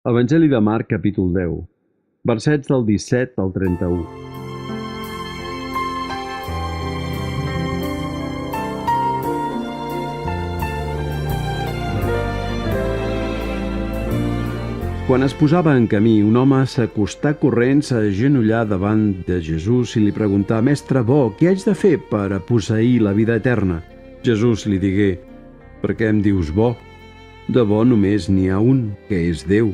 Evangeli de Marc, capítol 10, versets del 17 al 31. Quan es posava en camí, un home s'acostà corrents a agenollar davant de Jesús i li preguntà: «Mestre bo, què haig de fer per a posseir la vida eterna?» Jesús li digué: «Per què em dius bo? De bo només n'hi ha un, que és Déu.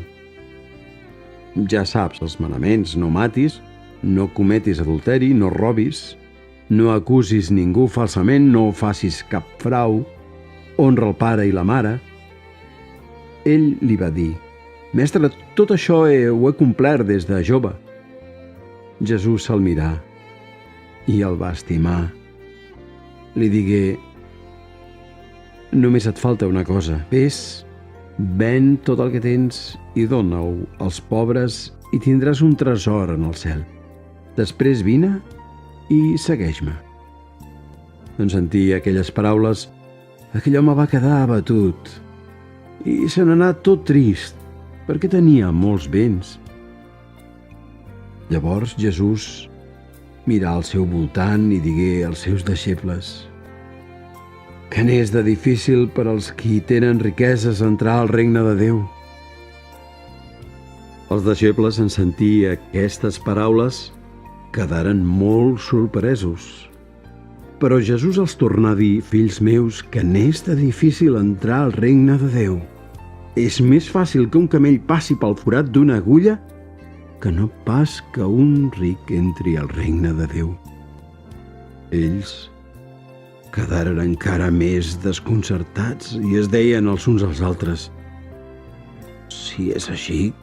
Ja saps els manaments: no matis, no cometis adulteri, no robis, no acusis ningú falsament, no facis cap frau, honra el pare i la mare». Ell li va dir: «Mestre, tot això ho he complert des de jove». Jesús se'l mirà i el va estimar. Li digué: «Només et falta una cosa. Ves, ven tot el que tens i dona-ho als pobres i tindràs un tresor en el cel. Després vine i segueix-me». En sentir aquelles paraules, aquell home va quedar abatut i se n'anà tot trist, perquè tenia molts béns. Llavors Jesús mirà al seu voltant i digué als seus deixebles: «Que n'és de difícil per als qui tenen riqueses entrar al regne de Déu». Els deixebles, en sentir aquestes paraules, quedaren molt sorpresos. Però Jesús els tornà a dir: «Fills meus, que n'és de difícil entrar al regne de Déu. És més fàcil que un camell passi pel forat d'una agulla que no pas que un ric entri al regne de Déu». Ells quedaren encara més desconcertats i es deien els uns als altres: «Si és així,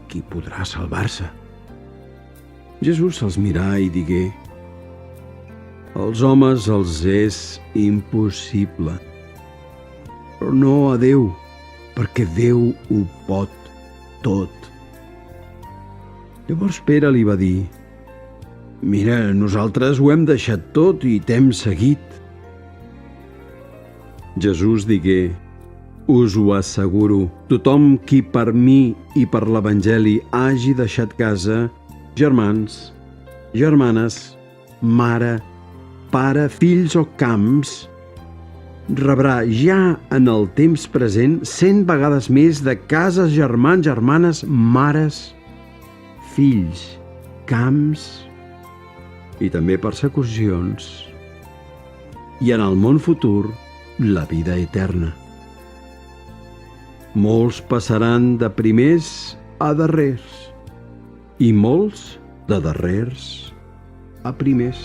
qui podrà salvar-se?» Jesús se'ls mirà i digué: «Als homes els és impossible, però no a Déu, perquè Déu ho pot tot». Llavors Pere li va dir: «Mira, nosaltres ho hem deixat tot i t'hem seguit». Jesús digué: «Us ho asseguro, tothom qui per mi i per l'Evangeli hagi deixat casa, germans, germanes, mare, pare, fills o camps, rebrà ja en el temps present 100 vegades més de cases, germans, germanes, mares, fills, camps i també persecucions, i en el món futur la vida eterna. Molts passaran de primers a darrers i molts de darrers a primers».